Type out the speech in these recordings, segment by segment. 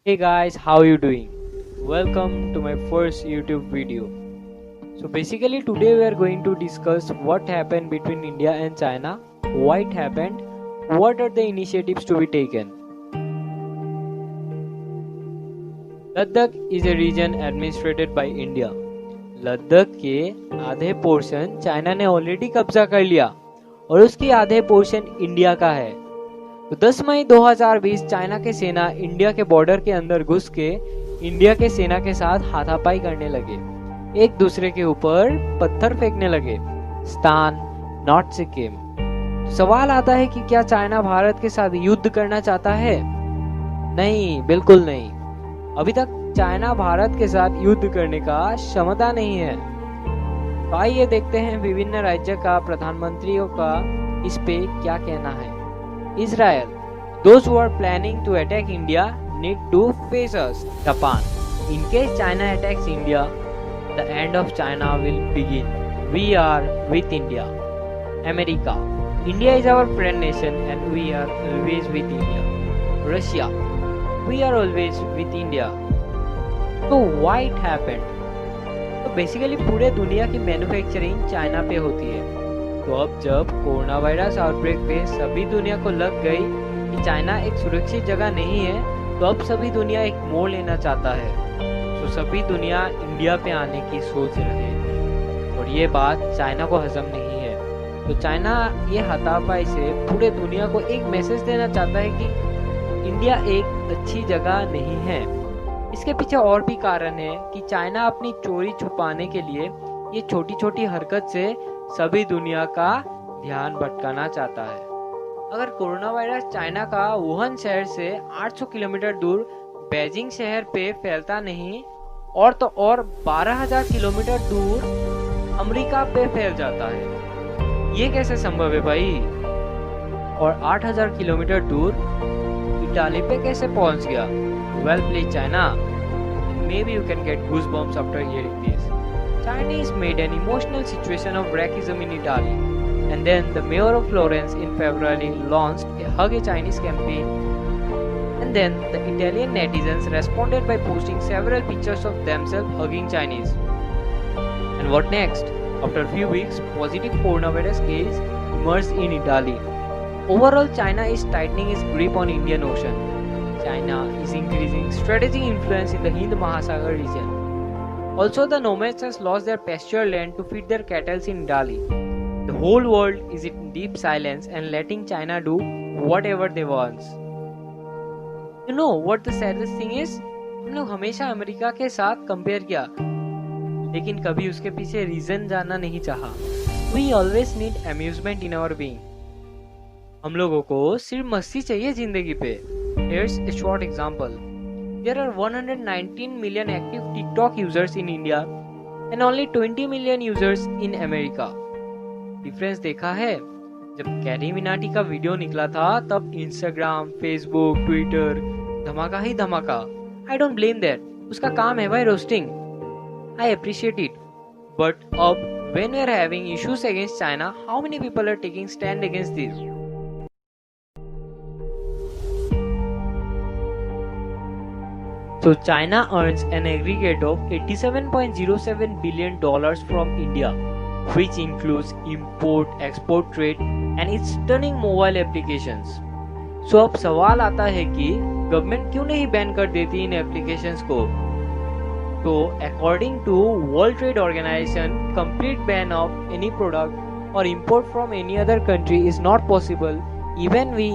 Hey guys, how you doing? Welcome to my first YouTube video. So basically today we are going to discuss what happened between India and China, why it happened, what are the initiatives to be taken. Ladakh is a region administered by India. Ladakh के आधे portion China ने already कब्जा कर लिया और उसकी आधे portion India का है। तो 10 मई 2020 चाइना के सेना इंडिया के बॉर्डर के अंदर घुस के इंडिया के सेना के साथ हाथापाई करने लगे, एक दूसरे के ऊपर पत्थर फेंकने लगे। स्थान नॉर्थ सिक्किम। तो सवाल आता है कि क्या चाइना भारत के साथ युद्ध करना चाहता है? नहीं, बिल्कुल नहीं। अभी तक चाइना भारत के साथ युद्ध करने का क्षमता नहीं है। तो आइए देखते हैं विभिन्न राज्य का प्रधानमंत्रियों का इस पे क्या कहना है। Israel. Those who are planning to attack India need to face us. Japan. In case China attacks India, the end of China will begin. We are with India. America. India is our friend nation and we are always with India. Russia. We are always with India. So why it happened? तो basically पूरे दुनिया की manufacturing China पे होती है। तो अब जब कोरोना वायरस आउटब्रेक पे सभी दुनिया को लग गई कि चाइना एक सुरक्षित जगह नहीं है, तो अब सभी दुनिया एक मोड़ लेना चाहता है। तो सभी दुनिया इंडिया पे आने की सोच रहे हैं और ये बात चाइना को हजम नहीं है। तो चाइना ये हाथापाई से पूरे दुनिया को एक मैसेज देना चाहता है कि इंडिया एक अच्छी जगह नहीं है। इसके पीछे और भी कारण है कि चाइना अपनी चोरी छुपाने के लिए ये छोटी छोटी हरकत से सभी दुनिया का ध्यान भटकाना चाहता है। अगर कोरोना वायरस चाइना का वुहान शहर से 800 किलोमीटर दूर बीजिंग शहर पे फैलता नहीं और तो और 12,000 किलोमीटर दूर अमेरिका पे फैल जाता है, ये कैसे संभव है भाई? और 8,000 किलोमीटर दूर इटाली पे कैसे पहुंच गया? Well played China, maybe you can get goosebumps after hearing this. Chinese made an emotional situation of racism in Italy, and then the mayor of Florence in February launched a Hug a Chinese campaign, and then the Italian netizens responded by posting several pictures of themselves hugging Chinese. And what next? After a few weeks, positive coronavirus case emerged in Italy. Overall, China is tightening its grip on Indian Ocean. China is increasing strategic influence in the Hind Mahasagar region. Also, the nomads has lost their pasture land to feed their cattle in Italy. The whole world is in deep silence and letting China do whatever they want. You know what the saddest thing is? हम लोग हमेशा America के साथ compare किया, लेकिन कभी उसके पीछे रीजन जानना नहीं चाहा। We always need amusement in our being. हम लोगों को सिर्फ मस्ती चाहिए जिंदगी पे। Here's a short example. There are 119 million active TikTok users in India and only 20 million users in America. Difference देखा है? जब कैरी मिनाटी का वीडियो निकला था तब इंस्टाग्राम, फेसबुक, ट्विटर धमाका ही धमाका। I don't blame that. उसका काम है भाई roasting. I appreciate it. But अब when we are having issues against China, how many people are taking stand against this? So China earns an aggregate of $87.07 billion from India, which includes import, export trade and its stunning mobile applications. So अब सवाल आता है कि government क्यों नहीं ban कर देती इन applications को? तो according to World Trade Organization, complete ban of any product or import from any other country is not possible even we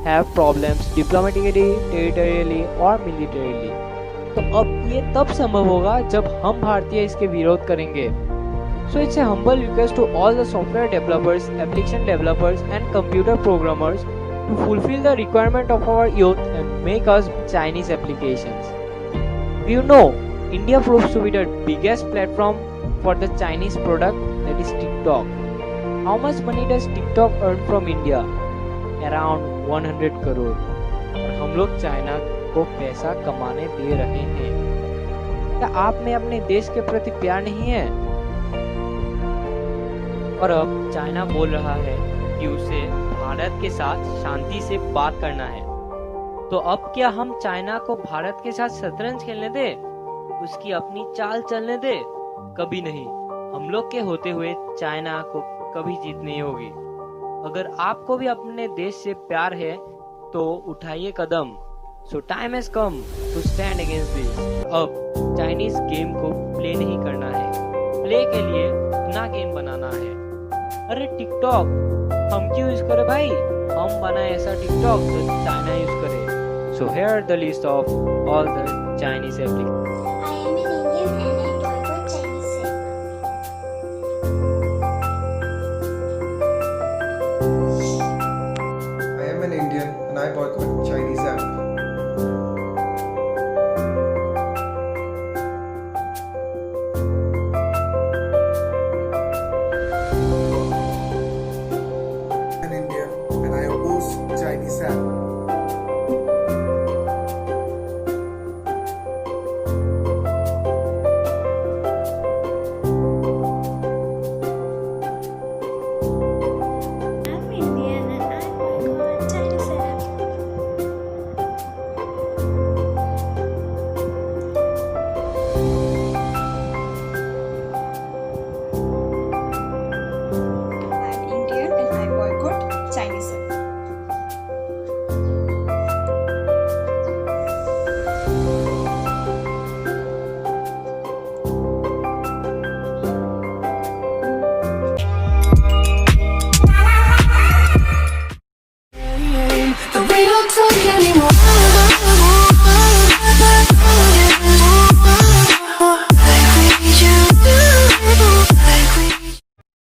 have problems diplomatically, territorially or militarily. तो अब ये तब संभव होगा जब हम भारतीय इसके विरोध करेंगे। So it's a humble request to all the software developers, application developers and computer programmers to fulfill the requirement of our youth and make us Chinese applications. You know, India proves to be the biggest platform for the Chinese product, that is TikTok. How much money does TikTok earn from India? Around 100 crore. और हम लोग China को पैसा कमाने दे रहे हैं। क्या आप में अपने देश के प्रति प्यार नहीं है? और अब चाइना बोल रहा है कि उसे भारत के साथ शांति से बात करना है। तो अब क्या हम चाइना को भारत के साथ शतरंज खेलने दे, उसकी अपनी चाल चलने दे? कभी नहीं। हम लोग के होते हुए चाइना को कभी जीत नहीं होगी। अगर आपको भी अपने देश से प्यार है तो उठाइए कदम। So time has come to stand against this. अब चाइनीज गेम को प्ले नहीं करना है, प्ले के लिए अपना गेम बनाना है। अरे टिकटॉक हम क्यों यूज करें भाई? हम बनाए ऐसा टिकटॉक जो चाइना यूज करे। So here the list of all the Chinese application.